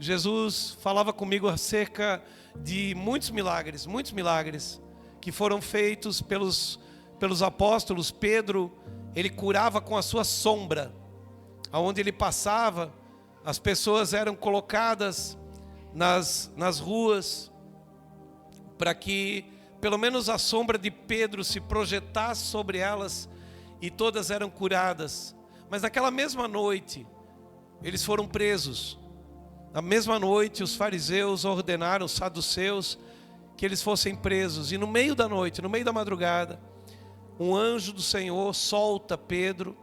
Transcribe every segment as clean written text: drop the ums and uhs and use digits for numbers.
Jesus falava comigo acerca de muitos milagres que foram feitos pelos apóstolos. Pedro, ele curava com a sua sombra. Aonde ele passava, as pessoas eram colocadas nas ruas, para que pelo menos a sombra de Pedro se projetasse sobre elas, e todas eram curadas. Mas naquela mesma noite, eles foram presos. Na mesma noite, os fariseus ordenaram, os saduceus, que eles fossem presos. E no meio da noite, no meio da madrugada, um anjo do Senhor solta Pedro,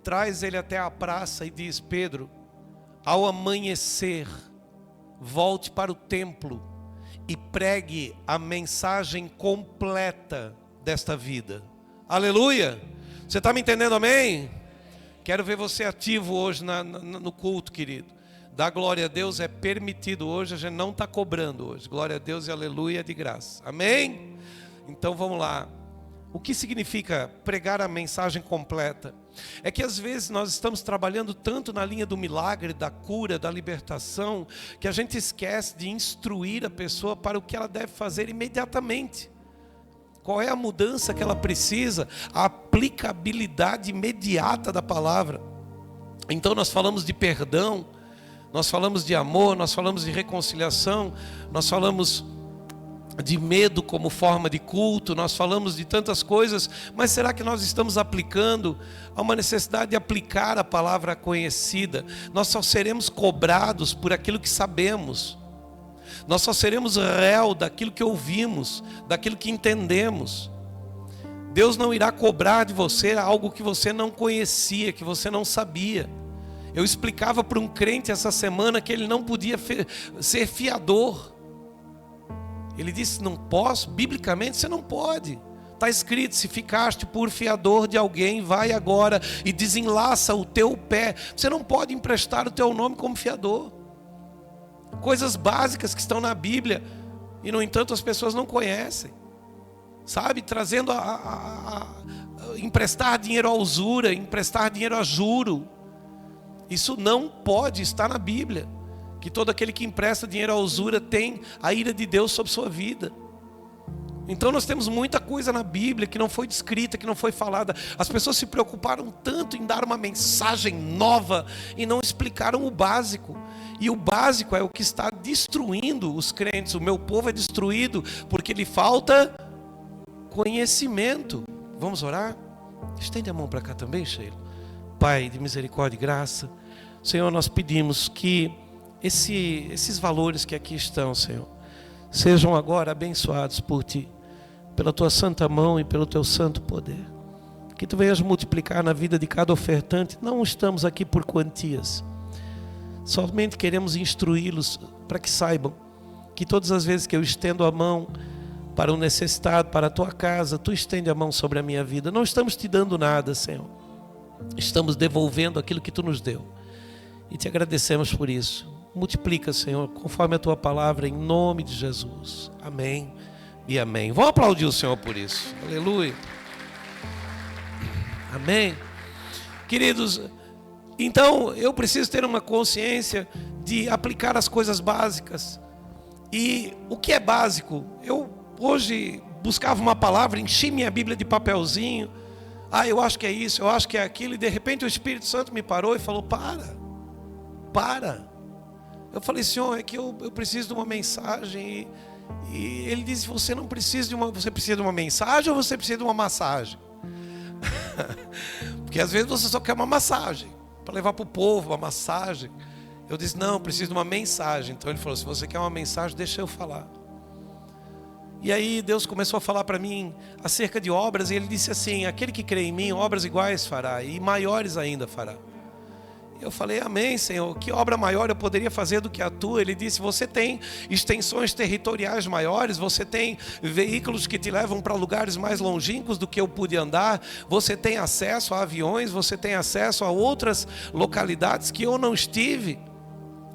traz ele até a praça e diz: Pedro, ao amanhecer, volte para o templo e pregue a mensagem completa desta vida. Aleluia! Você está me entendendo, amém? Quero ver você ativo hoje no culto, querido. Dar glória a Deus é permitido hoje, a gente não está cobrando hoje. Glória a Deus e aleluia, de graça. Amém? Então vamos lá. O que significa pregar a mensagem completa? É que às vezes nós estamos trabalhando tanto na linha do milagre, da cura, da libertação, que a gente esquece de instruir a pessoa para o que ela deve fazer imediatamente. Qual é a mudança que ela precisa? A aplicabilidade imediata da palavra. Então nós falamos de perdão, nós falamos de amor, nós falamos de reconciliação, nós falamos de medo como forma de culto, nós falamos de tantas coisas, mas será que nós estamos aplicando? Há uma necessidade de aplicar a palavra conhecida. Nós só seremos cobrados por aquilo que sabemos. Nós só seremos réu daquilo que ouvimos, daquilo que entendemos. Deus não irá cobrar de você algo que você não conhecia, que você não sabia. Eu explicava para um crente essa semana que ele não podia ser fiador. Ele disse: não posso, biblicamente você não pode. Está escrito: se ficaste por fiador de alguém, vai agora e desenlaça o teu pé. Você não pode emprestar o teu nome como fiador. Coisas básicas que estão na Bíblia, e no entanto as pessoas não conhecem. Sabe, trazendo emprestar dinheiro à usura, emprestar dinheiro a juro. Isso não pode estar na Bíblia. Que todo aquele que empresta dinheiro à usura tem a ira de Deus sobre sua vida. Então nós temos muita coisa na Bíblia que não foi descrita, que não foi falada. As pessoas se preocuparam tanto em dar uma mensagem nova e não explicaram o básico. E o básico é o que está destruindo os crentes. O meu povo é destruído porque lhe falta conhecimento. Vamos orar? Estende a mão para cá também, Sheila. Pai de misericórdia e graça, Senhor, nós pedimos que esses valores que aqui estão, Senhor, sejam agora abençoados por Ti, pela Tua santa mão e pelo Teu santo poder. Que Tu venhas multiplicar na vida de cada ofertante. Não estamos aqui por quantias, somente queremos instruí-los para que saibam que todas as vezes que eu estendo a mão para o necessitado, para a Tua casa, Tu estende a mão sobre a minha vida. Não estamos Te dando nada, Senhor, estamos devolvendo aquilo que Tu nos deu, e Te agradecemos por isso. Multiplica, Senhor, conforme a Tua palavra, em nome de Jesus. Amém e amém. Vamos aplaudir o Senhor por isso. Aleluia. Amém. Queridos, então eu preciso ter uma consciência de aplicar as coisas básicas. E o que é básico? Eu hoje buscava uma palavra, enchi minha Bíblia de papelzinho. Eu acho que é isso, eu acho que é aquilo. E de repente o Espírito Santo me parou e falou: para. Eu falei: Senhor, é que eu preciso de uma mensagem. E Ele disse: você não precisa você precisa de uma mensagem ou você precisa de uma massagem? Porque às vezes você só quer uma massagem, para levar para o povo, uma massagem. Eu disse: não, eu preciso de uma mensagem. Então Ele falou: se você quer uma mensagem, deixa eu falar. E aí Deus começou a falar para mim acerca de obras. E Ele disse assim: aquele que crê em mim, obras iguais fará, e maiores ainda fará. Eu falei: amém, Senhor, que obra maior eu poderia fazer do que a tua? Ele disse: você tem extensões territoriais maiores, você tem veículos que te levam para lugares mais longínquos do que eu pude andar, você tem acesso a aviões, você tem acesso a outras localidades que eu não estive.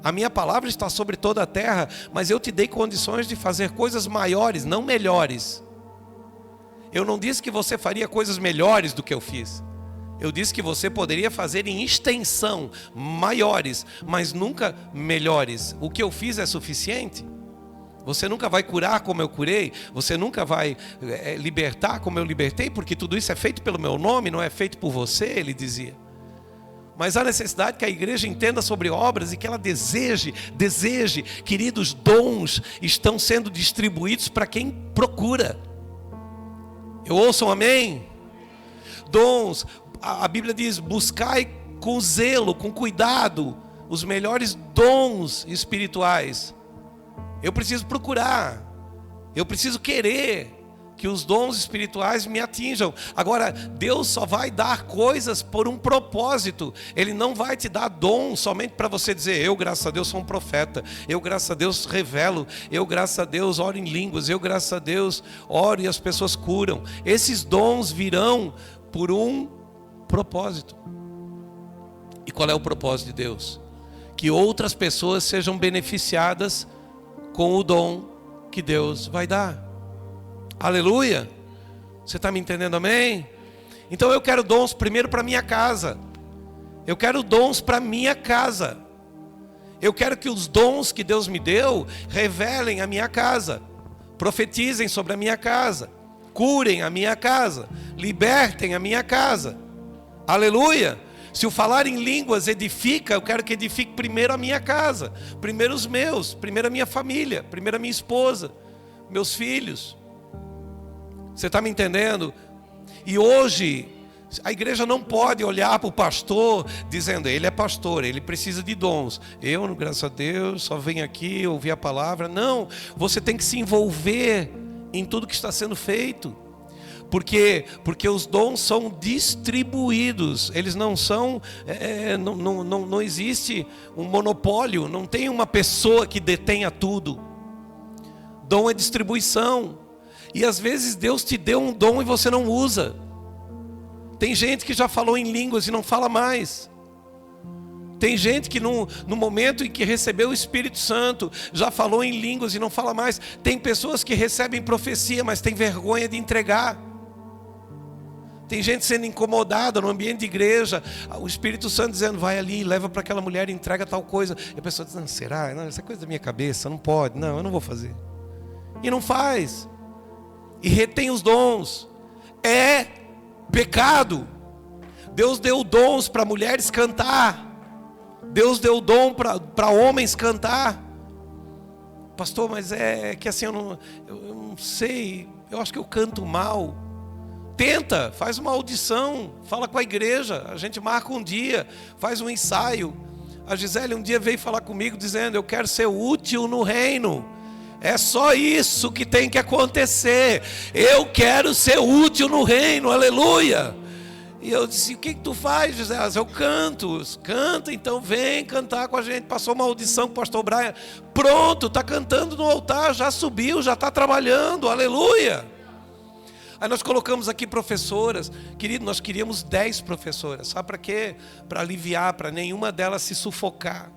A minha palavra está sobre toda a terra, mas eu te dei condições de fazer coisas maiores, não melhores. Eu não disse que você faria coisas melhores do que eu fiz. Eu disse que você poderia fazer em extensão maiores, mas nunca melhores. O que eu fiz é suficiente? Você nunca vai curar como eu curei, você nunca vai libertar como eu libertei, porque tudo isso é feito pelo meu nome, não é feito por você, ele dizia. Mas há necessidade que a igreja entenda sobre obras e que ela deseje, queridos, dons estão sendo distribuídos para quem procura. Eu ouço um amém? Dons, a Bíblia diz, buscai com zelo, com cuidado, os melhores dons espirituais. Eu preciso procurar, eu preciso querer que os dons espirituais me atinjam. Agora, Deus só vai dar coisas por um propósito. Ele não vai te dar dom somente para você dizer, eu graças a Deus sou um profeta, eu graças a Deus revelo, eu graças a Deus oro em línguas, eu graças a Deus oro e as pessoas curam. Esses dons virão por um propósito. E qual é o propósito de Deus? Que outras pessoas sejam beneficiadas com o dom que Deus vai dar. Aleluia! Você está me entendendo, amém? Então eu quero dons primeiro para minha casa. Eu quero dons para minha casa. Eu quero que os dons que Deus me deu revelem a minha casa, profetizem sobre a minha casa, curem a minha casa, libertem a minha casa. Aleluia! Se o falar em línguas edifica, eu quero que edifique primeiro a minha casa, primeiro os meus, primeiro a minha família, primeiro a minha esposa, meus filhos. Você está me entendendo? E hoje, a igreja não pode olhar para o pastor dizendo, ele é pastor, ele precisa de dons. Eu, graças a Deus, só venho aqui ouvir a palavra. Não, você tem que se envolver em tudo que está sendo feito. Porque os dons são distribuídos, eles não são, não existe um monopólio, não tem uma pessoa que detenha tudo. Dom é distribuição. E às vezes Deus te deu um dom e você não usa. Tem gente que já falou em línguas e não fala mais. Tem gente que no momento em que recebeu o Espírito Santo já falou em línguas e não fala mais. Tem pessoas que recebem profecia, mas tem vergonha de entregar. Tem gente sendo incomodada no ambiente de igreja, o Espírito Santo dizendo, vai ali, leva para aquela mulher e entrega tal coisa. E a pessoa diz, não, será? Não, essa é coisa da minha cabeça, não pode. Não, eu não vou fazer. E não faz. E retém os dons. É pecado. Deus deu dons para mulheres cantar. Deus deu dom para homens cantar. Pastor, mas é que assim, eu não sei, eu acho que eu canto mal. Tenta, faz uma audição, fala com a igreja, a gente marca um dia, faz um ensaio. A Gisele um dia veio falar comigo dizendo, eu quero ser útil no reino. É só isso que tem que acontecer. Eu quero ser útil no reino, aleluia. E eu disse, o que tu faz, Gisele? Eu canto. Canta, então vem cantar com a gente. Passou uma audição com o pastor Brian. Pronto, está cantando no altar, já subiu, já está trabalhando, aleluia. Aí nós colocamos aqui professoras. Querido, nós queríamos 10 professoras. Sabe para quê? Para aliviar, para nenhuma delas se sufocar.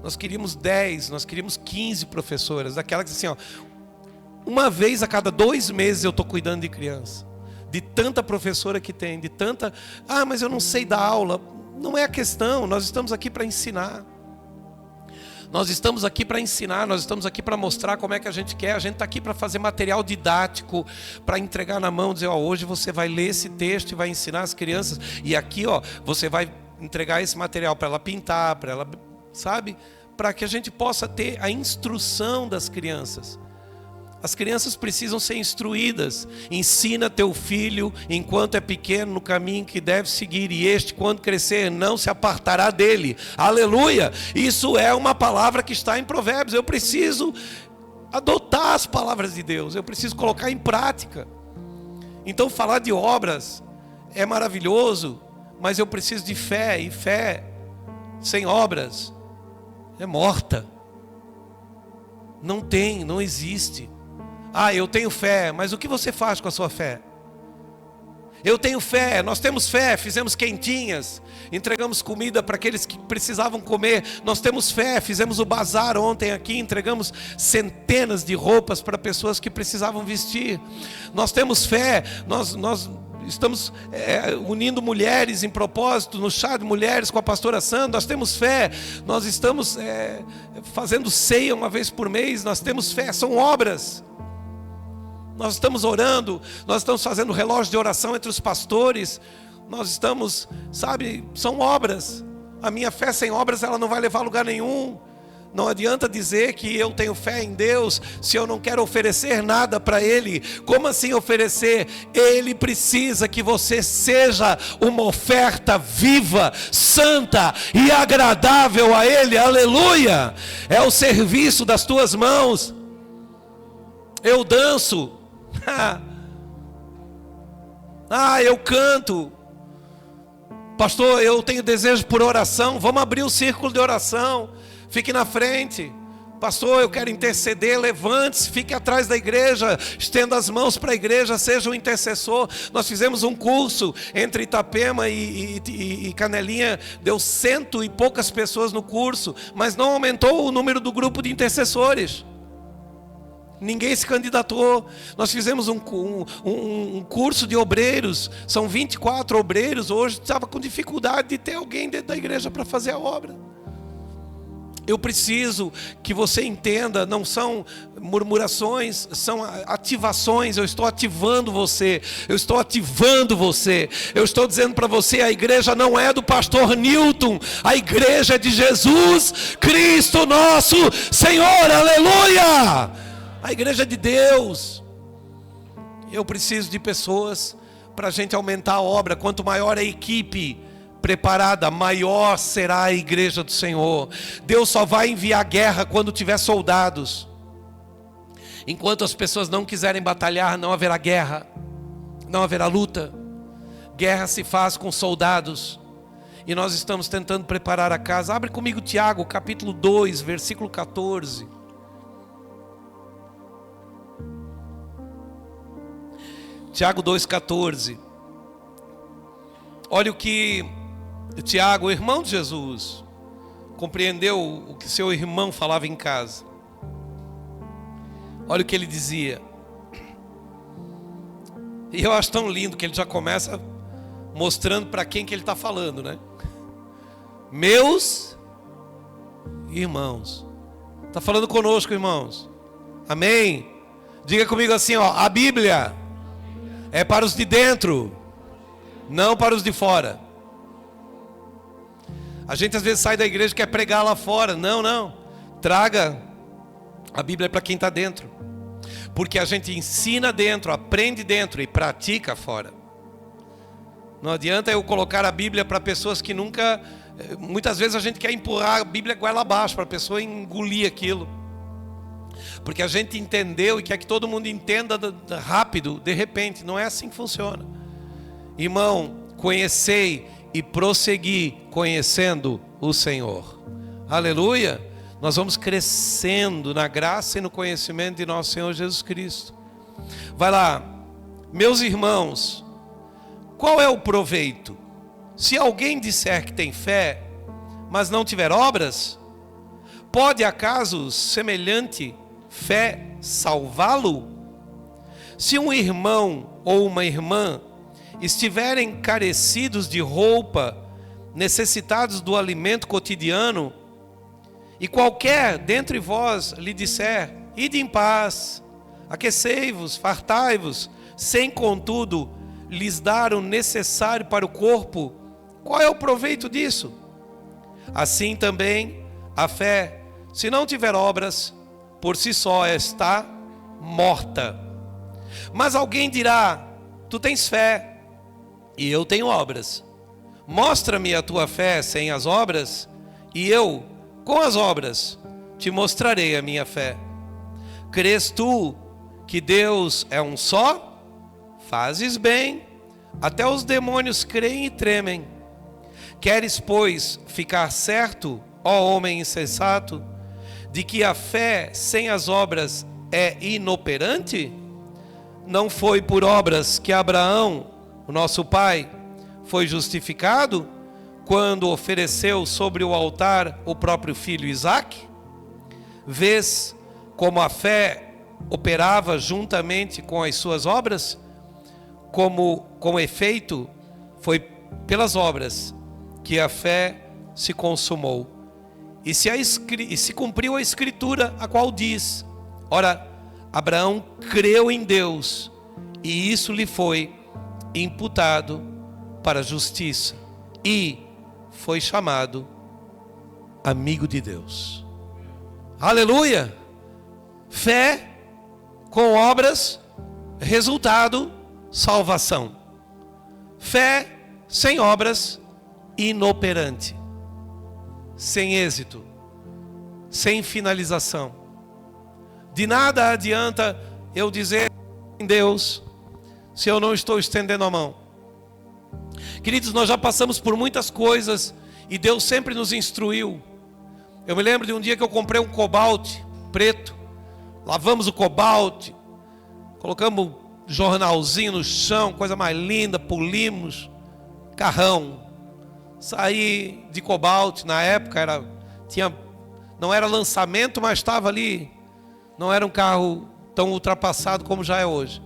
Nós queríamos 10, nós queríamos 15 professoras. Daquela que assim, ó, uma vez a cada 2 meses eu estou cuidando de criança. De tanta professora que tem, de tanta... Ah, mas eu não sei dar aula. Não é a questão, nós estamos aqui para ensinar. Nós estamos aqui para ensinar, nós estamos aqui para mostrar como é que a gente quer. A gente está aqui para fazer material didático, para entregar na mão, dizer, ó, hoje você vai ler esse texto e vai ensinar as crianças. E aqui, ó, você vai entregar esse material para ela pintar, para ela, sabe? Para que a gente possa ter a instrução das crianças. As crianças precisam ser instruídas. Ensina teu filho, enquanto é pequeno, no caminho que deve seguir, e este, quando crescer, não se apartará dele. Aleluia! Isso é uma palavra que está em Provérbios. Eu preciso adotar as palavras de Deus. Eu preciso colocar em prática. Então falar de obras é maravilhoso, mas eu preciso de fé. E fé sem obras é morta. Não existe. Ah, eu tenho fé, mas o que você faz com a sua fé? Eu tenho fé, nós temos fé, fizemos quentinhas, entregamos comida para aqueles que precisavam comer. Nós temos fé, fizemos o bazar ontem aqui, entregamos centenas de roupas para pessoas que precisavam vestir. Nós temos fé, estamos unindo mulheres em propósito, no chá de mulheres com a pastora Sandra. Nós temos fé, nós estamos fazendo ceia uma vez por mês, nós temos fé, são obras. Nós estamos orando, nós estamos fazendo relógio de oração entre os pastores, nós estamos, sabe, são obras. A minha fé sem obras, ela não vai levar a lugar nenhum. Não adianta dizer que eu tenho fé em Deus se eu não quero oferecer nada para Ele. Como assim oferecer? Ele precisa que você seja uma oferta viva, santa e agradável a Ele. Aleluia! É o serviço das tuas mãos. Eu danço. Eu canto. Pastor, eu tenho desejo por oração. Vamos abrir o círculo de oração. Fique na frente. Pastor, eu quero interceder. Levante-se, fique atrás da igreja, estenda as mãos para a igreja, seja um intercessor. Nós fizemos um curso entre Itapema e Canelinha. Deu 100 e poucas pessoas no curso, mas não aumentou o número do grupo de intercessores. Ninguém se candidatou. Nós fizemos um curso de obreiros. São 24 obreiros. Hoje estava com dificuldade de ter alguém dentro da igreja para fazer a obra. Eu preciso que você entenda, não são murmurações, são ativações. Eu estou ativando você, eu estou ativando você. Eu estou dizendo para você, a igreja não é do pastor Newton, a igreja é de Jesus Cristo nosso Senhor, aleluia! A igreja é de Deus. Eu preciso de pessoas para a gente aumentar a obra. Quanto maior a equipe preparada, maior será a igreja do Senhor. Deus só vai enviar guerra quando tiver soldados. Enquanto as pessoas não quiserem batalhar, não haverá guerra, não haverá luta. Guerra se faz com soldados. E nós estamos tentando preparar a casa. Abre comigo Tiago, capítulo 2, versículo 14. Tiago 2,14. Olha o que Tiago, o irmão de Jesus, compreendeu o que seu irmão falava em casa. Olha o que ele dizia. E eu acho tão lindo que ele já começa mostrando para quem que ele está falando, né? Meus irmãos. Está falando conosco, irmãos. Amém? Diga comigo assim, ó, a Bíblia é para os de dentro, não para os de fora. A gente às vezes sai da igreja e quer pregar lá fora. Não. Traga. A Bíblia é para quem está dentro. Porque a gente ensina dentro, aprende dentro e pratica fora. Não adianta eu colocar a Bíblia para pessoas que nunca... Muitas vezes a gente quer empurrar a Bíblia goela abaixo para a pessoa engolir aquilo. Porque a gente entendeu e quer que todo mundo entenda rápido, de repente. Não é assim que funciona. Irmão, conhecei e prossegui conhecendo o Senhor. Aleluia! Nós vamos crescendo na graça e no conhecimento de nosso Senhor Jesus Cristo. Vai lá. Meus irmãos, qual é o proveito? Se alguém disser que tem fé, mas não tiver obras, pode acaso semelhante fé salvá-lo? Se um irmão ou uma irmã estiverem carecidos de roupa, necessitados do alimento cotidiano, e qualquer dentre vós lhe disser, ide em paz, aquecei-vos, fartai-vos, sem contudo lhes dar o necessário para o corpo, qual é o proveito disso? Assim também a fé, se não tiver obras, por si só está morta. Mas alguém dirá, tu tens fé e eu tenho obras. Mostra-me a tua fé sem as obras, e eu, com as obras, te mostrarei a minha fé. Crês tu que Deus é um só? Fazes bem. Até os demônios creem e tremem. Queres, pois, ficar certo, ó homem insensato, de que a fé sem as obras é inoperante? Não foi por obras que Abraão, o nosso pai, foi justificado quando ofereceu sobre o altar o próprio filho Isaque? Vês como a fé operava juntamente com as suas obras? como efeito, foi pelas obras que a fé se consumou. E se cumpriu a escritura, a qual diz: ora, Abraão creu em Deus, e isso lhe foi imputado para a justiça, e foi chamado amigo de Deus. Aleluia! Fé com obras, resultado, salvação. Fé sem obras, inoperante, sem êxito, sem finalização. De nada adianta eu dizer em Deus se eu não estou estendendo a mão. Queridos, nós já passamos por muitas coisas e Deus sempre nos instruiu. Eu me lembro de um dia que eu comprei um Cobalt preto, lavamos o Cobalt, colocamos jornalzinho no chão, coisa mais linda, polimos, carrão. Saí de Cobalt, na época não era lançamento, mas estava ali, não era um carro tão ultrapassado como já é hoje.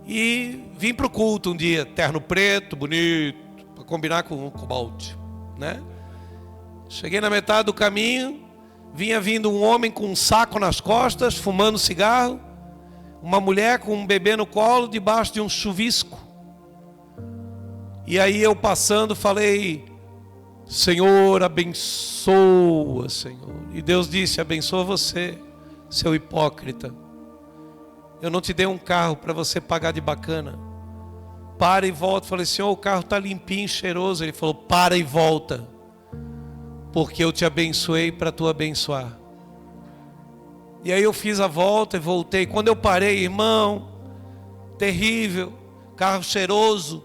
E vim para o culto um dia, terno preto, bonito, para combinar com o Cobalt, né? Cheguei na metade do caminho, vinha vindo um homem com um saco nas costas, fumando cigarro, uma mulher com um bebê no colo, debaixo de um chuvisco. E aí eu passando falei: Senhor, abençoa, Senhor. E Deus disse: abençoa você, seu hipócrita. Eu não te dei um carro para você pagar de bacana. Para e volta. Falei: Senhor, o carro está limpinho, cheiroso. Ele falou: para e volta, porque eu te abençoei para tu abençoar. E aí eu fiz a volta e voltei. Quando eu parei, irmão, terrível, carro cheiroso.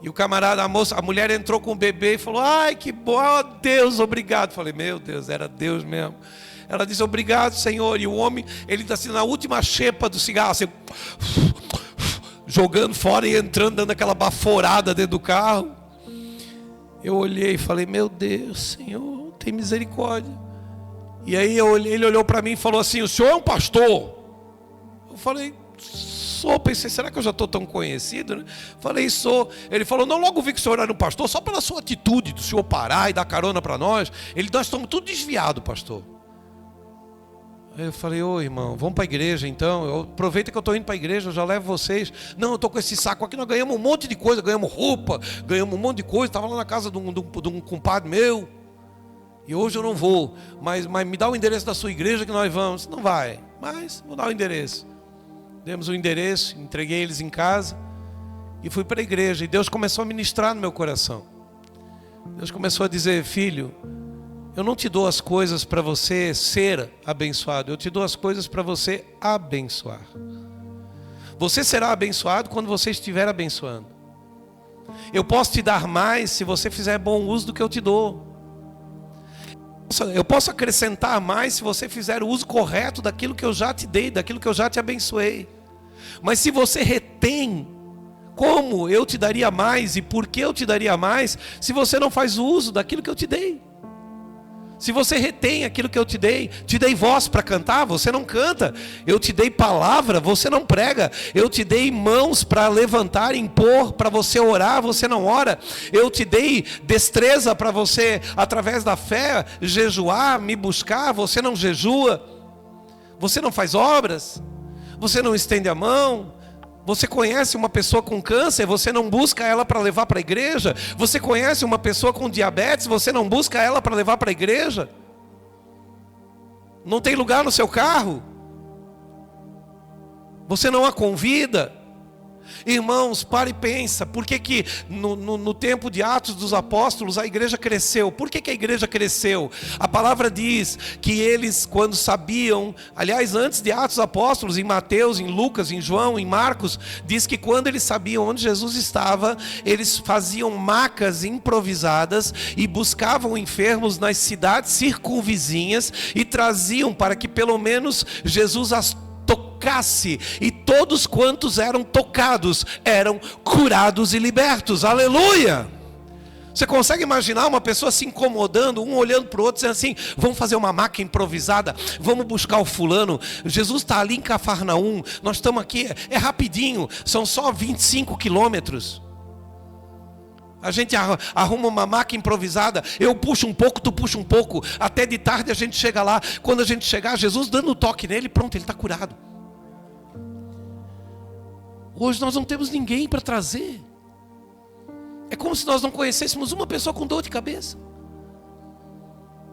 E o camarada, a mulher entrou com o bebê e falou: ai, que bom, Deus, obrigado. Falei: meu Deus, era Deus mesmo. Ela disse: obrigado, Senhor. E o homem, ele está assim na última xepa do cigarro, assim, jogando fora e entrando, dando aquela baforada dentro do carro. Eu olhei e falei: meu Deus, Senhor, tem misericórdia. E aí ele olhou para mim e falou assim: o senhor é um pastor? Eu falei: sou. Pensei: será que eu já estou tão conhecido, né? Falei: sou. Ele falou: não, logo vi que o senhor era um pastor, só pela sua atitude do senhor parar e dar carona para nós. Nós estamos tudo desviados, pastor. Aí eu falei: ô irmão, vamos para a igreja então. Aproveita que eu estou indo para a igreja, eu já levo vocês. Não, eu estou com esse saco aqui, nós ganhamos um monte de coisa, ganhamos roupa, ganhamos um monte de coisa. Estava lá na casa de um compadre meu. E hoje eu não vou, mas me dá o endereço da sua igreja que nós vamos. Não vai, mas vou dar o endereço. Demos o endereço, entreguei eles em casa e fui para a igreja. E Deus começou a ministrar no meu coração. Deus começou a dizer: filho, eu não te dou as coisas para você ser abençoado, eu te dou as coisas para você abençoar. Você será abençoado quando você estiver abençoando. Eu posso te dar mais se você fizer bom uso do que eu te dou. Eu posso acrescentar mais se você fizer o uso correto daquilo que eu já te dei, daquilo que eu já te abençoei. Mas se você retém, como eu te daria mais e por que eu te daria mais, se você não faz o uso daquilo que eu te dei? Se você retém aquilo que eu te dei voz para cantar, você não canta. Eu te dei palavra, você não prega. Eu te dei mãos para levantar, impor, para você orar, você não ora. Eu te dei destreza para você, através da fé, jejuar, me buscar, você não jejua. Você não faz obras, você não estende a mão. Você conhece uma pessoa com câncer, você não busca ela para levar para a igreja. Você conhece uma pessoa com diabetes, você não busca ela para levar para a igreja. Não tem lugar no seu carro, você não a convida. Irmãos, para e pensa, por que no tempo de Atos dos Apóstolos a igreja cresceu? Por que a igreja cresceu? A palavra diz que eles, quando sabiam, aliás, antes de Atos dos Apóstolos, em Mateus, em Lucas, em João, em Marcos, diz que quando eles sabiam onde Jesus estava, eles faziam macas improvisadas e buscavam enfermos nas cidades circunvizinhas e traziam para que pelo menos Jesus as tocasse, e todos quantos eram tocados eram curados e libertos. Aleluia! Você consegue imaginar uma pessoa se incomodando, um olhando para o outro, dizendo assim: vamos fazer uma maca improvisada, vamos buscar o fulano. Jesus está ali em Cafarnaum, nós estamos aqui, é rapidinho, são só 25 quilômetros. A gente arruma uma maca improvisada, eu puxo um pouco, tu puxa um pouco, até de tarde a gente chega lá. Quando a gente chegar, Jesus dando um toque nele, pronto, ele está curado. Hoje nós não temos ninguém para trazer. É como se nós não conhecêssemos uma pessoa com dor de cabeça.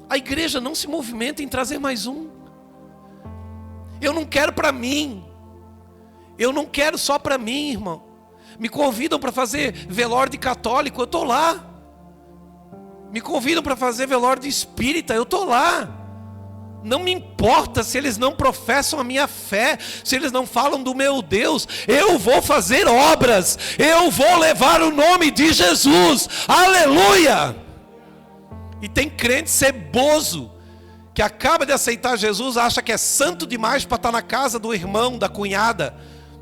A igreja não se movimenta em trazer mais um. Eu não quero para mim. Eu não quero só para mim, irmão. Me convidam para fazer velório de católico, eu estou lá. Me convidam para fazer velório de espírita, eu estou lá. Não me importa se eles não professam a minha fé, se eles não falam do meu Deus. Eu vou fazer obras, eu vou levar o nome de Jesus, aleluia. E tem crente ceboso, que acaba de aceitar Jesus, acha que é santo demais para estar na casa do irmão, da cunhada.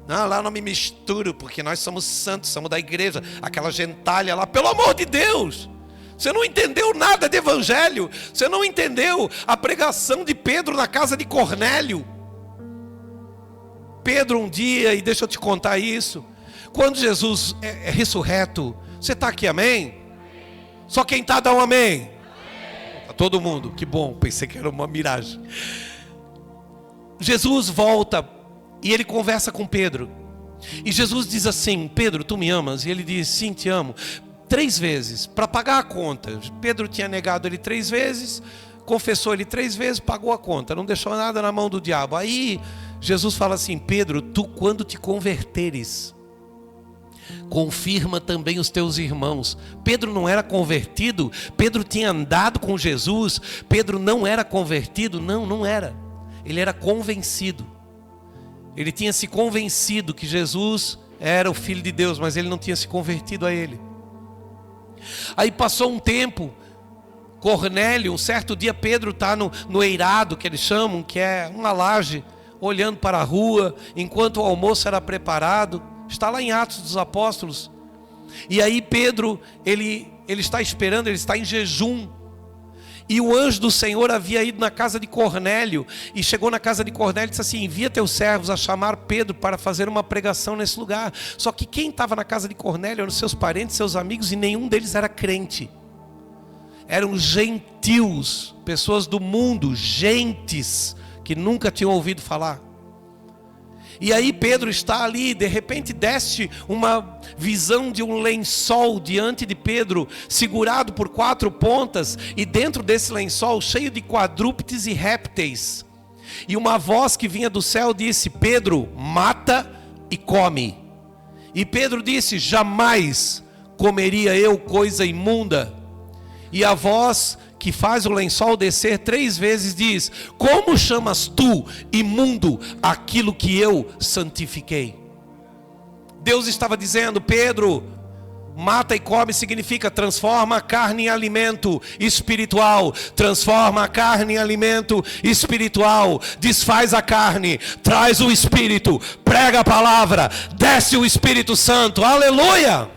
Não, lá não me misturo, porque nós somos santos, somos da igreja. Aquela gentalha lá, pelo amor de Deus. Você não entendeu nada de evangelho. Você não entendeu a pregação de Pedro na casa de Cornélio. Pedro um dia, e deixa eu te contar isso, quando Jesus é ressurreto, você está aqui, amém? Só quem está dá um amém. Tá todo mundo, que bom, pensei que era uma miragem. Jesus volta e ele conversa com Pedro. E Jesus diz assim: Pedro, tu me amas? E ele diz: sim, te amo. 3 vezes, para pagar a conta. Pedro tinha negado ele 3 vezes, confessou ele 3 vezes, pagou a conta, não deixou nada na mão do diabo. Aí Jesus fala assim: Pedro, tu quando te converteres, confirma também os teus irmãos. Pedro não era convertido, Pedro tinha andado com Jesus, Pedro não era convertido, não era. Ele era convencido. Ele tinha se convencido que Jesus era o Filho de Deus, mas ele não tinha se convertido a ele. Aí passou um tempo, Cornélio, um certo dia Pedro está no eirado, que eles chamam, que é uma laje, olhando para a rua, enquanto o almoço era preparado. Está lá em Atos dos Apóstolos. E aí Pedro, ele está esperando, ele está em jejum. E o anjo do Senhor havia ido na casa de Cornélio, e chegou na casa de Cornélio e disse assim: envia teus servos a chamar Pedro para fazer uma pregação nesse lugar. Só que quem estava na casa de Cornélio eram seus parentes, seus amigos, e nenhum deles era crente. Eram gentios, pessoas do mundo, gentes, que nunca tinham ouvido falar. E aí Pedro está ali, de repente desce uma visão de um lençol diante de Pedro, segurado por 4 pontas, e dentro desse lençol cheio de quadrúpedes e répteis. E uma voz que vinha do céu disse: Pedro, mata e come. E Pedro disse: jamais comeria eu coisa imunda. E a voz que faz o lençol descer 3 vezes diz: como chamas tu, imundo, aquilo que eu santifiquei? Deus estava dizendo: Pedro, mata e come significa transforma a carne em alimento espiritual. Transforma a carne em alimento espiritual. Desfaz a carne, traz o Espírito, prega a palavra, desce o Espírito Santo, aleluia!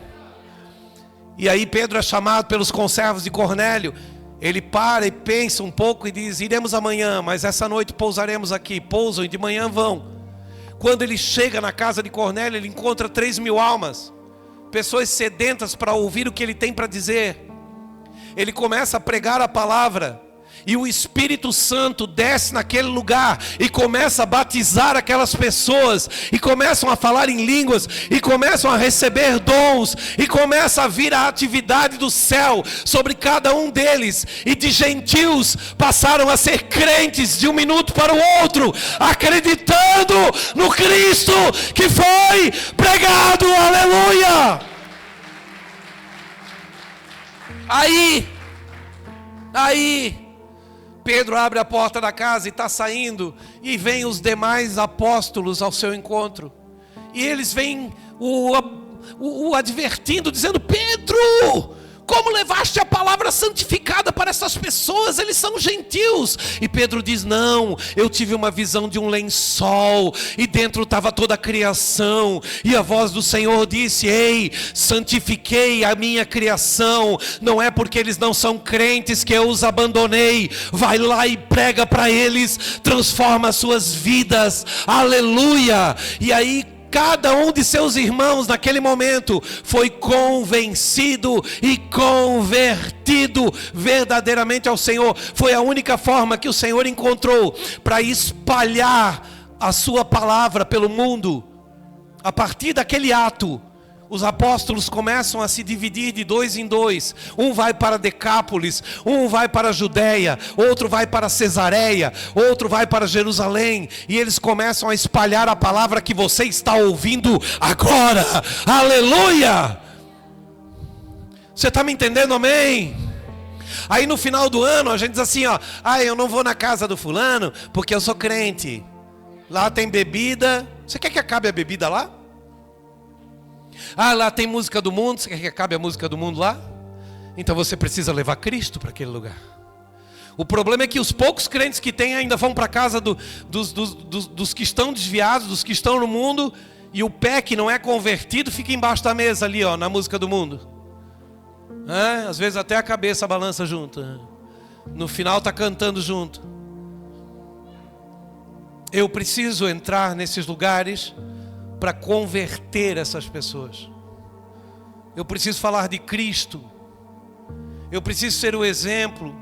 E aí Pedro é chamado pelos conservos de Cornélio. Ele para e pensa um pouco e diz: iremos amanhã, mas essa noite pousaremos aqui. Pousam e de manhã vão. Quando ele chega na casa de Cornélio, ele encontra 3.000 almas, pessoas sedentas para ouvir o que ele tem para dizer. Ele começa a pregar a palavra, e o Espírito Santo desce naquele lugar e começa a batizar aquelas pessoas, e começam a falar em línguas, e começam a receber dons, e começa a vir a atividade do céu sobre cada um deles. E de gentios passaram a ser crentes de um minuto para o outro, acreditando no Cristo que foi pregado, aleluia! Aí Pedro abre a porta da casa e está saindo, e vem os demais apóstolos ao seu encontro, e eles vêm o advertindo, dizendo: Pedro, Como levaste a palavra santificada para essas pessoas? Eles são gentios. E Pedro diz: não, eu tive uma visão de um lençol, e dentro estava toda a criação, e a voz do Senhor disse: ei, santifiquei a minha criação. Não é porque eles não são crentes que eu os abandonei. Vai lá e prega para eles, transforma as suas vidas, aleluia. E aí cada um de seus irmãos naquele momento foi convencido e convertido verdadeiramente ao Senhor. Foi a única forma que o Senhor encontrou para espalhar a sua palavra pelo mundo. A partir daquele ato, os apóstolos começam a se dividir de 2 em 2. Um vai para Decápolis, um vai para a Judéia, outro vai para Cesareia, outro vai para Jerusalém. E eles começam a espalhar a palavra que você está ouvindo agora. Aleluia! Você está me entendendo, amém? Aí no final do ano a gente diz assim, ó: eu não vou na casa do fulano porque eu sou crente. Lá tem bebida. Você quer que acabe a bebida lá? Lá tem música do mundo. Você quer que acabe a música do mundo lá? Então você precisa levar Cristo para aquele lugar. O problema é que os poucos crentes que tem ainda vão para a casa dos que estão desviados, dos que estão no mundo. E o pé que não é convertido fica embaixo da mesa ali, ó, na música do mundo. Às vezes até a cabeça balança junto. No final está cantando junto. Eu preciso entrar nesses lugares para converter essas pessoas. Eu preciso falar de Cristo. Eu preciso ser o exemplo.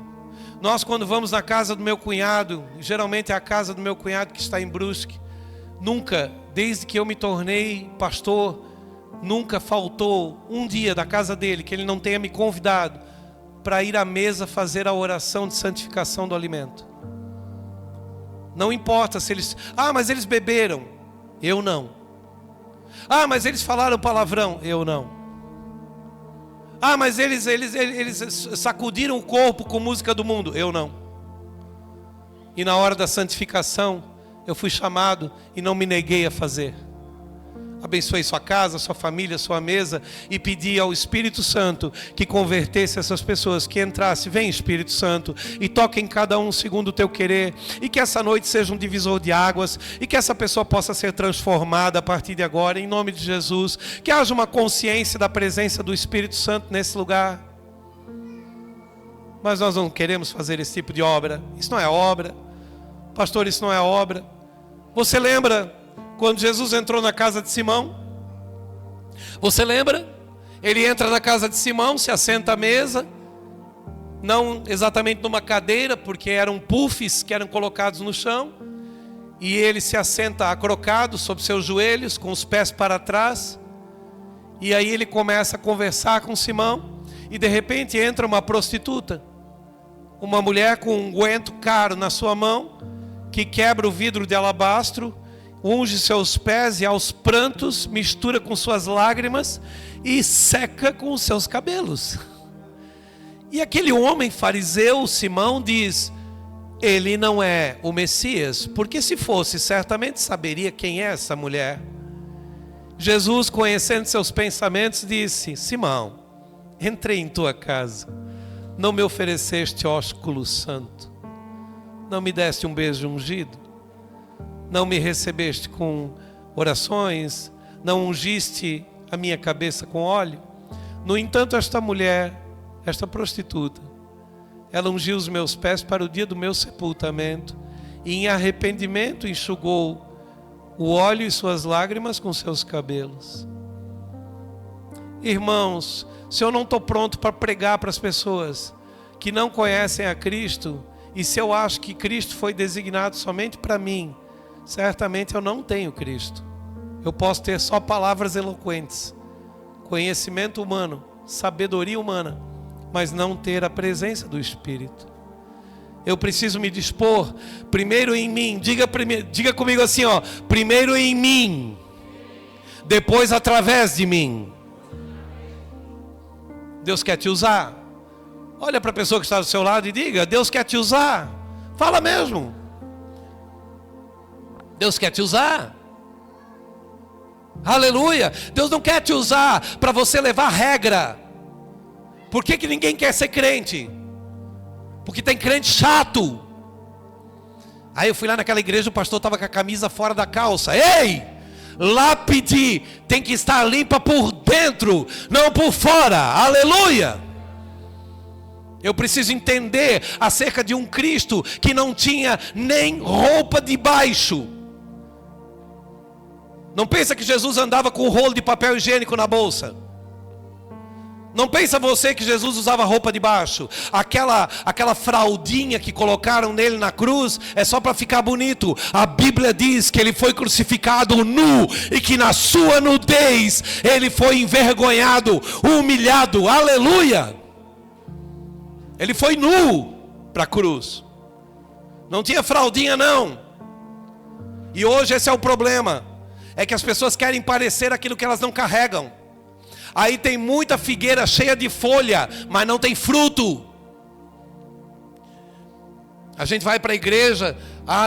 Nós, quando vamos na casa do meu cunhado, geralmente é a casa do meu cunhado que está em Brusque, nunca, desde que eu me tornei pastor, nunca faltou um dia da casa dele que ele não tenha me convidado para ir à mesa fazer a oração de santificação do alimento. Não importa se eles... mas eles beberam. Eu não. Mas eles falaram palavrão. Eu não. Mas eles sacudiram o corpo com música do mundo. Eu não. E na hora da santificação, eu fui chamado e não me neguei a fazer. Abençoei sua casa, sua família, sua mesa, e pedi ao Espírito Santo que convertesse essas pessoas, que entrasse. Vem, Espírito Santo, e toque em cada um segundo o teu querer, e que essa noite seja um divisor de águas, e que essa pessoa possa ser transformada a partir de agora, em nome de Jesus. Que haja uma consciência da presença do Espírito Santo nesse lugar. Mas nós não queremos fazer esse tipo de obra. Isso não é obra. Pastor, isso não é obra. Você lembra quando Jesus entrou na casa de Simão? Você lembra? Ele entra na casa de Simão, se assenta à mesa, não exatamente numa cadeira, porque eram puffs que eram colocados no chão, e ele se assenta acrocado sobre seus joelhos, com os pés para trás, e aí ele começa a conversar com Simão, e de repente entra uma prostituta, uma mulher com um unguento caro na sua mão, que quebra o vidro de alabastro, unge seus pés e aos prantos mistura com suas lágrimas e seca com os seus cabelos. E aquele homem fariseu, Simão, diz: ele não é o Messias, porque se fosse, certamente saberia quem é essa mulher. Jesus, conhecendo seus pensamentos, disse: Simão, entrei em tua casa, não me ofereceste ósculo santo, não me deste um beijo ungido, não me recebeste com orações, não ungiste a minha cabeça com óleo. No entanto, esta mulher, esta prostituta, ela ungiu os meus pés para o dia do meu sepultamento, e em arrependimento enxugou o óleo e suas lágrimas com seus cabelos. Irmãos, se eu não estou pronto para pregar para as pessoas que não conhecem a Cristo, e se eu acho que Cristo foi designado somente para mim, certamente eu não tenho Cristo. Eu posso ter só palavras eloquentes, conhecimento humano, sabedoria humana, mas não ter a presença do Espírito. Eu preciso me dispor primeiro em mim. Diga comigo assim, ó: primeiro em mim, depois através de mim. Deus quer te usar. Olha para a pessoa que está do seu lado e diga: Deus quer te usar. Fala mesmo. Deus quer te usar. Aleluia. Deus não quer te usar para você levar regra. Por que ninguém quer ser crente? Porque tem crente chato. Aí eu fui lá naquela igreja, o pastor estava com a camisa fora da calça. Ei! Lápide tem que estar limpa por dentro, não por fora. Aleluia! Eu preciso entender acerca de um Cristo que não tinha nem roupa de baixo. Não pensa que Jesus andava com um rolo de papel higiênico na bolsa. Não pensa você que Jesus usava roupa de baixo. Aquela fraldinha que colocaram nele na cruz é só para ficar bonito. A Bíblia diz que ele foi crucificado nu e que na sua nudez ele foi envergonhado, humilhado. Aleluia! Ele foi nu para a cruz. Não tinha fraldinha não. E hoje esse é o problema. É que as pessoas querem parecer aquilo que elas não carregam. Aí tem muita figueira cheia de folha, mas não tem fruto. A gente vai para a igreja,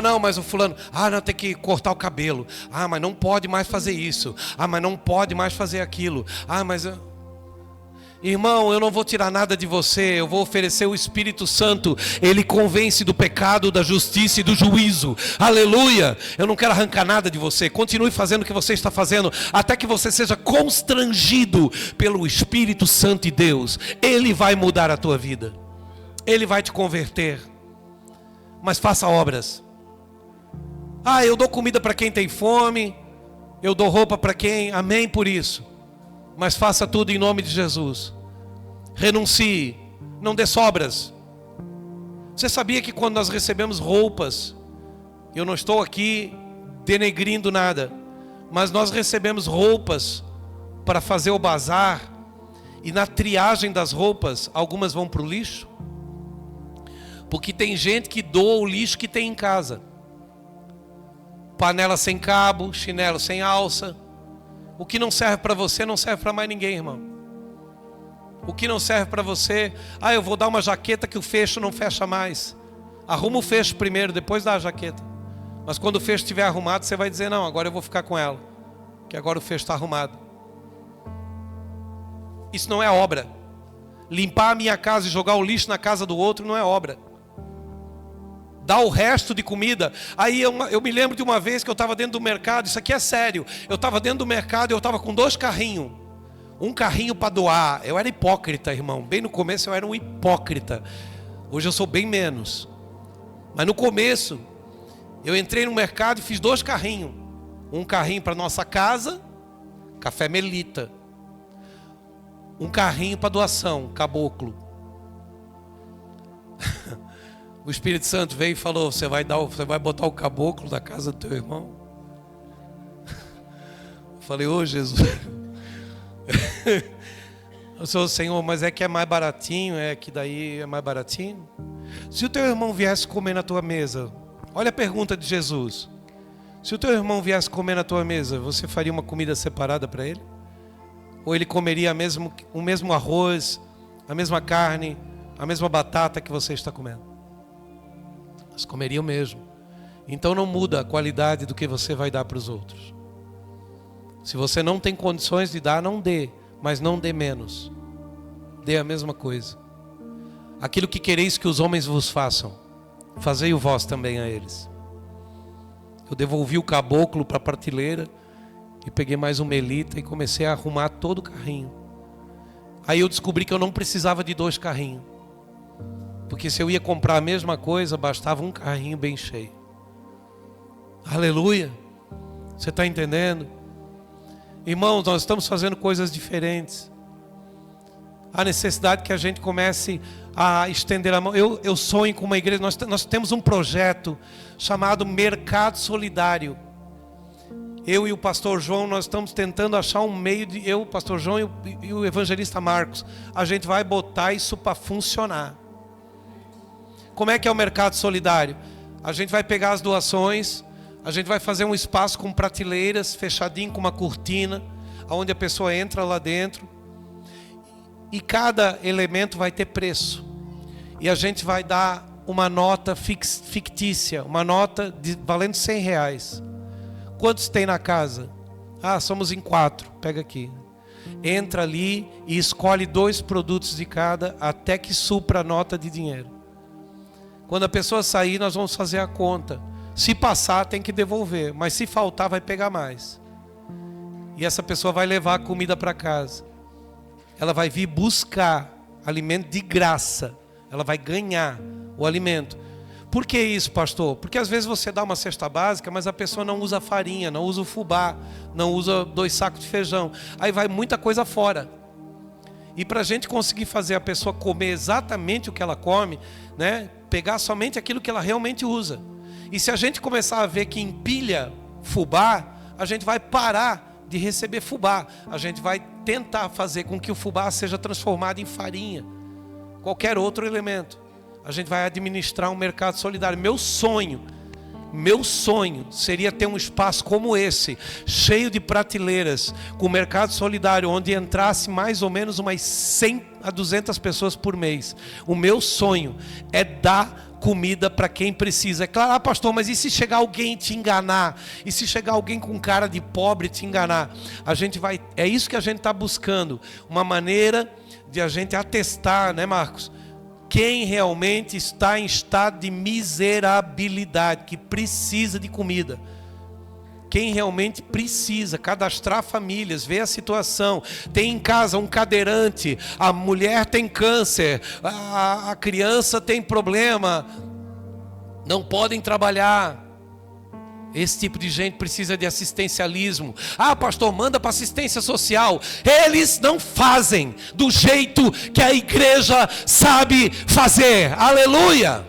não, mas o fulano, não, tem que cortar o cabelo. Mas não pode mais fazer isso. Mas não pode mais fazer aquilo. Mas... Irmão, eu não vou tirar nada de você, eu vou oferecer o Espírito Santo. Ele convence do pecado, da justiça e do juízo. Aleluia! Eu não quero arrancar nada de você. Continue fazendo o que você está fazendo, até que você seja constrangido pelo Espírito Santo de Deus. Ele vai mudar a tua vida. Ele vai te converter. Mas faça obras. Eu dou comida para quem tem fome, eu dou roupa para quem, amém por isso. Mas faça tudo em nome de Jesus. Renuncie, não dê sobras. Você sabia que quando nós recebemos roupas, eu não estou aqui denegrindo nada, mas nós recebemos roupas para fazer o bazar, e na triagem das roupas, algumas vão para o lixo, porque tem gente que doa o lixo que tem em casa. Panela sem cabo, chinelo sem alça. O que não serve para você, não serve para mais ninguém, irmão. O que não serve para você, eu vou dar uma jaqueta que o fecho não fecha mais. Arruma o fecho primeiro, depois dá a jaqueta. Mas quando o fecho estiver arrumado, você vai dizer, não, agora eu vou ficar com ela, que agora o fecho está arrumado. Isso não é obra. Limpar a minha casa e jogar o lixo na casa do outro não é obra. Dá o resto de comida. Aí eu me lembro de uma vez que eu estava dentro do mercado. Isso aqui é sério. Eu estava dentro do mercado e eu estava com 2 carrinhos. Um carrinho para doar. Eu era hipócrita, irmão. Bem no começo eu era um hipócrita. Hoje eu sou bem menos. Mas no começo eu entrei no mercado e fiz 2 carrinhos. Um carrinho para nossa casa, café Melita. Um carrinho para doação, caboclo. O Espírito Santo veio e falou, você vai botar o caboclo da casa do teu irmão? Eu falei, Jesus. Eu sou, Senhor, mas é que é mais baratinho, é que daí é mais baratinho. Se o teu irmão viesse comer na tua mesa, olha a pergunta de Jesus. Se o teu irmão viesse comer na tua mesa, você faria uma comida separada para ele? Ou ele comeria o mesmo arroz, a mesma carne, a mesma batata que você está comendo? Eles comeriam mesmo. Então não muda a qualidade do que você vai dar para os outros. Se você não tem condições de dar, não dê. Mas não dê menos. Dê a mesma coisa. Aquilo que quereis que os homens vos façam, fazei-o vós também a eles. Eu devolvi o caboclo para a prateleira e peguei mais um Melita e comecei a arrumar todo o carrinho. Aí eu descobri que eu não precisava de 2 carrinhos. Porque se eu ia comprar a mesma coisa, bastava um carrinho bem cheio. Aleluia! Você está entendendo? Irmãos, nós estamos fazendo coisas diferentes. Há necessidade que a gente comece a estender a mão. Eu sonho com uma igreja, nós temos um projeto chamado Mercado Solidário. Eu e o pastor João, nós estamos tentando achar um meio de... Eu, o pastor João e o evangelista Marcos. A gente vai botar isso para funcionar. Como é que é o mercado solidário? A gente vai pegar as doações, a gente vai fazer um espaço com prateleiras, fechadinho com uma cortina, onde a pessoa entra lá dentro. E cada elemento vai ter preço. E a gente vai dar uma nota fictícia, uma nota valendo R$100. Quantos tem na casa? Somos em 4, pega aqui. entra ali e escolhe 2 produtos de cada até que supra a nota de dinheiro. Quando a pessoa sair, nós vamos fazer a conta. Se passar, tem que devolver, mas se faltar, vai pegar mais. E essa pessoa vai levar a comida para casa. Ela vai vir buscar alimento de graça. Ela vai ganhar o alimento. Por que isso, pastor? Porque às vezes você dá uma cesta básica, mas a pessoa não usa farinha, não usa o fubá, não usa 2 sacos de feijão. Aí vai muita coisa fora. E para a gente conseguir fazer a pessoa comer exatamente o que ela come, né? Pegar somente aquilo que ela realmente usa. E se a gente começar a ver que empilha fubá, a gente vai parar de receber fubá. A gente vai tentar fazer com que o fubá seja transformado em farinha. Qualquer outro elemento. A gente vai administrar um mercado solidário. Meu sonho seria ter um espaço como esse, cheio de prateleiras, com mercado solidário, onde entrasse mais ou menos umas 100 a 200 pessoas por mês. O meu sonho é dar comida para quem precisa. É claro, pastor, mas e se chegar alguém te enganar? E se chegar alguém com cara de pobre te enganar? É isso que a gente está buscando, uma maneira de a gente atestar, né, Marcos? Quem realmente está em estado de miserabilidade, que precisa de comida. Quem realmente precisa, cadastrar famílias, ver a situação. Tem em casa um cadeirante, a mulher tem câncer, a criança tem problema, não podem trabalhar. Esse tipo de gente precisa de assistencialismo. Ah, pastor, manda para assistência social. Eles não fazem do jeito que a igreja sabe fazer. Aleluia!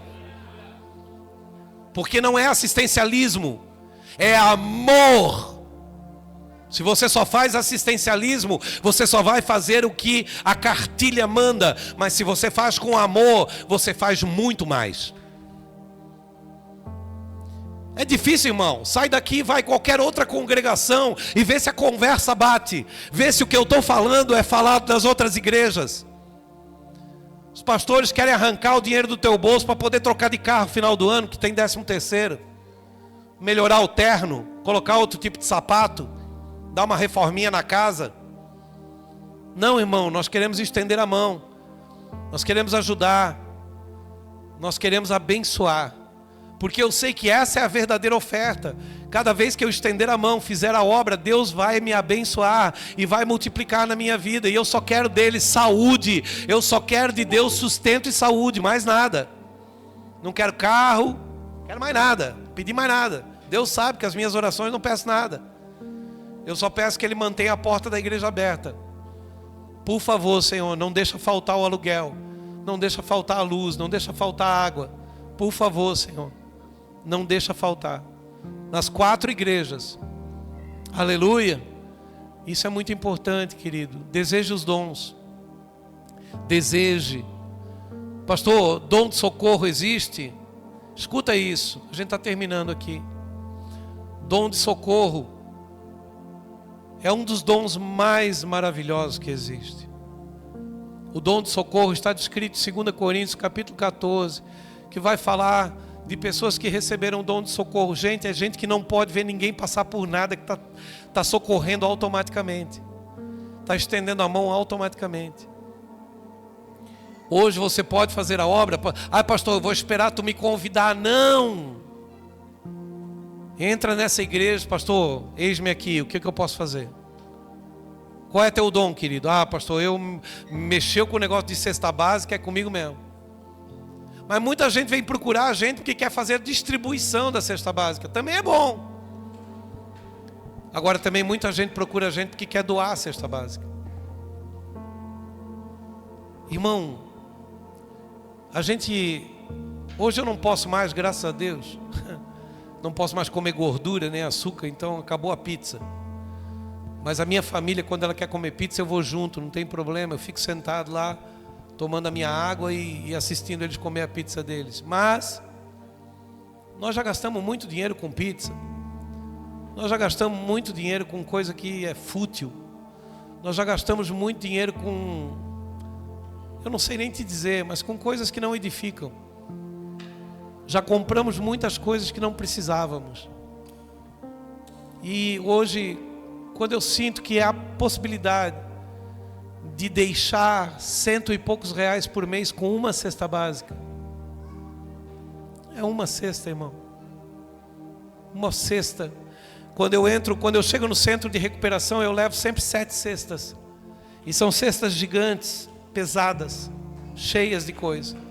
Porque não é assistencialismo, é amor. Se você só faz assistencialismo, você só vai fazer o que a cartilha manda. Mas se você faz com amor, você faz muito mais. É difícil, irmão. Sai daqui, vai qualquer outra congregação e vê se a conversa bate. Vê se o que eu estou falando é falado das outras igrejas. Os pastores querem arrancar o dinheiro do teu bolso para poder trocar de carro no final do ano, que tem 13º. Melhorar o terno, colocar outro tipo de sapato, dar uma reforminha na casa. Não, irmão, nós queremos estender a mão. Nós queremos ajudar. Nós queremos abençoar. Porque eu sei que essa é a verdadeira oferta. Cada vez que eu estender a mão, fizer a obra, Deus vai me abençoar e vai multiplicar na minha vida. E eu só quero dele saúde. Eu só quero de Deus sustento e saúde, mais nada. Não quero carro, não quero mais nada, pedir mais nada. Deus sabe que as minhas orações não peço nada. Eu só peço que Ele mantenha a porta da igreja aberta. Por favor, Senhor, não deixa faltar o aluguel. Não deixa faltar a luz, não deixa faltar a água. Por favor, Senhor. Não deixa faltar. Nas 4 igrejas. Aleluia. Isso é muito importante, querido. Deseje os dons. Deseje. Pastor, dom de socorro existe? Escuta isso. A gente está terminando aqui. Dom de socorro é um dos dons mais maravilhosos que existe. O dom de socorro está descrito em 2 Coríntios capítulo 14, que vai falar de pessoas que receberam o dom de socorro. Gente, é gente que não pode ver ninguém passar por nada, que está socorrendo automaticamente. Está estendendo a mão automaticamente. Hoje você pode fazer a obra. Ah, pastor, eu vou esperar tu me convidar. Não! Entra nessa igreja, pastor, eis-me aqui, o que eu posso fazer? Qual é teu dom, querido? Ah, pastor, eu mexeu com o negócio de cesta básica, é comigo mesmo. Mas muita gente vem procurar a gente porque quer fazer distribuição da cesta básica. Também é bom. Agora também muita gente procura a gente porque quer doar a cesta básica. Irmão, hoje eu não posso mais, graças a Deus, não posso mais comer gordura nem açúcar, então acabou a pizza. Mas a minha família, quando ela quer comer pizza, eu vou junto, não tem problema, eu fico sentado lá, tomando a minha água e assistindo eles comer a pizza deles. Mas nós já gastamos muito dinheiro com pizza. Nós já gastamos muito dinheiro com coisa que é fútil. Nós já gastamos muito dinheiro com, eu não sei nem te dizer, mas com coisas que não edificam. Já compramos muitas coisas que não precisávamos. E hoje, quando eu sinto que há possibilidade de deixar 100 e poucos reais por mês com uma cesta básica. É uma cesta, irmão. Uma cesta. Quando eu chego no centro de recuperação, eu levo sempre 7 cestas. E são cestas gigantes, pesadas, cheias de coisa.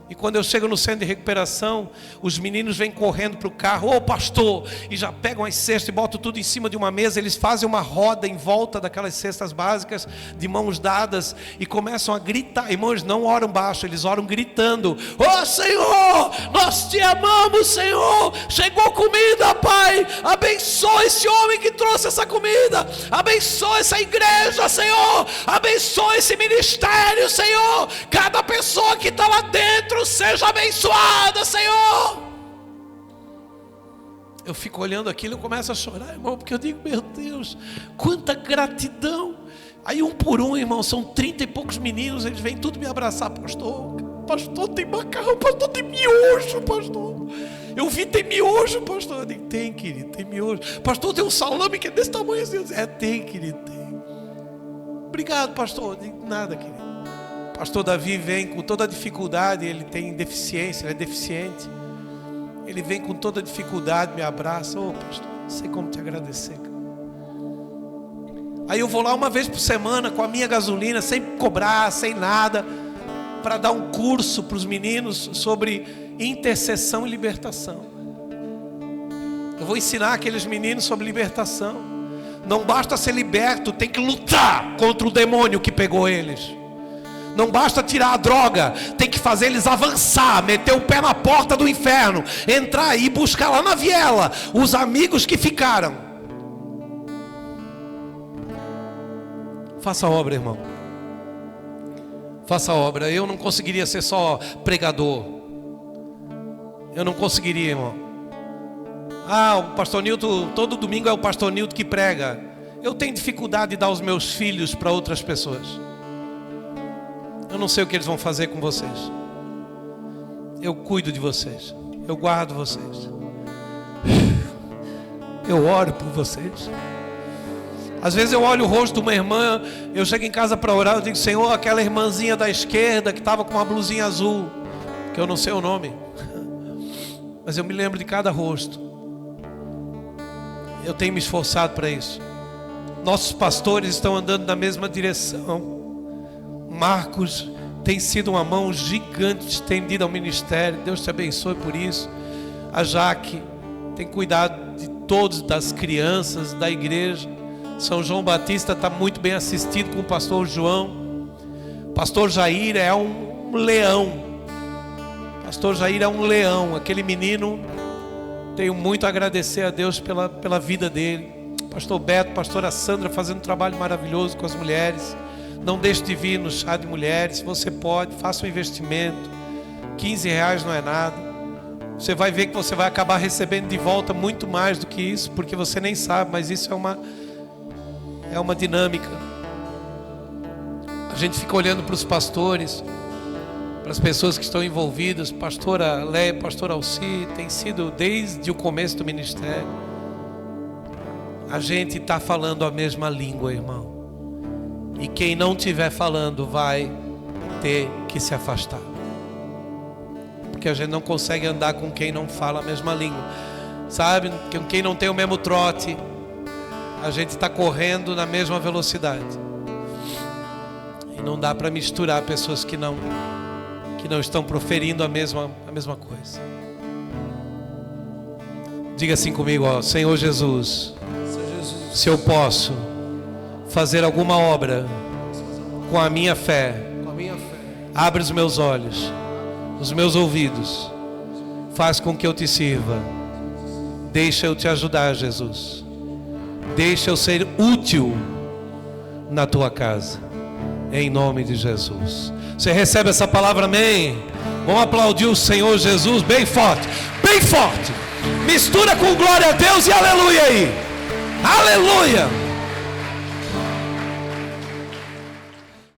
E quando eu chego no centro de recuperação, os meninos vêm correndo para o carro, ô pastor, e já pegam as cestas e botam tudo em cima de uma mesa. Eles fazem uma roda em volta daquelas cestas básicas, de mãos dadas, e começam a gritar. Irmãos, não oram baixo, eles oram gritando: ô Senhor, nós te amamos, Senhor, chegou comida, Pai, abençoa esse homem que trouxe essa comida, abençoa essa igreja, Senhor, abençoa esse ministério, Senhor, cada pessoa que está lá dentro seja abençoada, Senhor. Eu fico olhando aquilo e começo a chorar, irmão, porque eu digo: meu Deus, quanta gratidão. Aí um por um, irmão, são 30 e poucos meninos, eles vêm tudo me abraçar. Pastor, tem macarrão, pastor, tem miojo, pastor. Eu vi, tem miojo, pastor. Eu digo: tem, querido, tem miojo. Pastor, tem um salame que é desse tamanho assim. Tem, querido, tem. Obrigado, pastor. Eu digo: nada, querido. Pastor Davi vem com toda a dificuldade, ele tem deficiência, ele é deficiente. Ele vem com toda a dificuldade, me abraça. Ô pastor, não sei como te agradecer. Aí eu vou lá uma vez por semana com a minha gasolina, sem cobrar, sem nada, para dar um curso para os meninos sobre intercessão e libertação. Eu vou ensinar aqueles meninos sobre libertação. Não basta ser liberto, tem que lutar contra o demônio que pegou eles. Não basta tirar a droga, tem que fazer eles avançar, meter o pé na porta do inferno, entrar e buscar lá na viela os amigos que ficaram. Faça a obra, irmão. Faça a obra. Eu não conseguiria ser só pregador. Eu não conseguiria, irmão. O pastor Nilton, todo domingo é o pastor Nilton que prega. Eu tenho dificuldade de dar os meus filhos para outras pessoas. Eu não sei o que eles vão fazer com vocês. Eu cuido de vocês. Eu guardo vocês. Eu oro por vocês. Às vezes eu olho o rosto de uma irmã, eu chego em casa para orar, eu digo: Senhor, aquela irmãzinha da esquerda que estava com uma blusinha azul, que eu não sei o nome, mas eu me lembro de cada rosto. Eu tenho me esforçado para isso. Nossos pastores estão andando na mesma direção. Marcos tem sido uma mão gigante estendida ao ministério. Deus te abençoe por isso. A Jaque tem cuidado de todos, das crianças da igreja. São João Batista está muito bem assistido com o pastor João. Pastor Jair é um leão. Pastor Jair é um leão. Aquele menino, tenho muito a agradecer a Deus pela vida dele. Pastor Beto, pastora Sandra fazendo um trabalho maravilhoso com as mulheres. Não deixe de vir no chá de mulheres. Se você pode, faça um investimento. R$15 não é nada. Você vai ver que você vai acabar recebendo de volta muito mais do que isso, porque você nem sabe, mas isso é uma dinâmica. A gente fica olhando para os pastores, para as pessoas que estão envolvidas. Pastora Léa, pastor Alci, tem sido desde o começo do ministério. A gente está falando a mesma língua, irmão. E quem não estiver falando vai ter que se afastar. Porque a gente não consegue andar com quem não fala a mesma língua. Sabe, com quem não tem o mesmo trote. A gente está correndo na mesma velocidade. E não dá para misturar pessoas que não estão proferindo a mesma coisa. Diga assim comigo, ó: Senhor Jesus, se eu posso fazer alguma obra com a minha fé, abre os meus olhos, os meus ouvidos, faz com que eu te sirva. Deixa eu te ajudar, Jesus. Deixa eu ser útil na tua casa, em nome de Jesus. Você recebe essa palavra, amém? Vamos aplaudir o Senhor Jesus bem forte, bem forte. Mistura com glória a Deus e aleluia aí. Aleluia.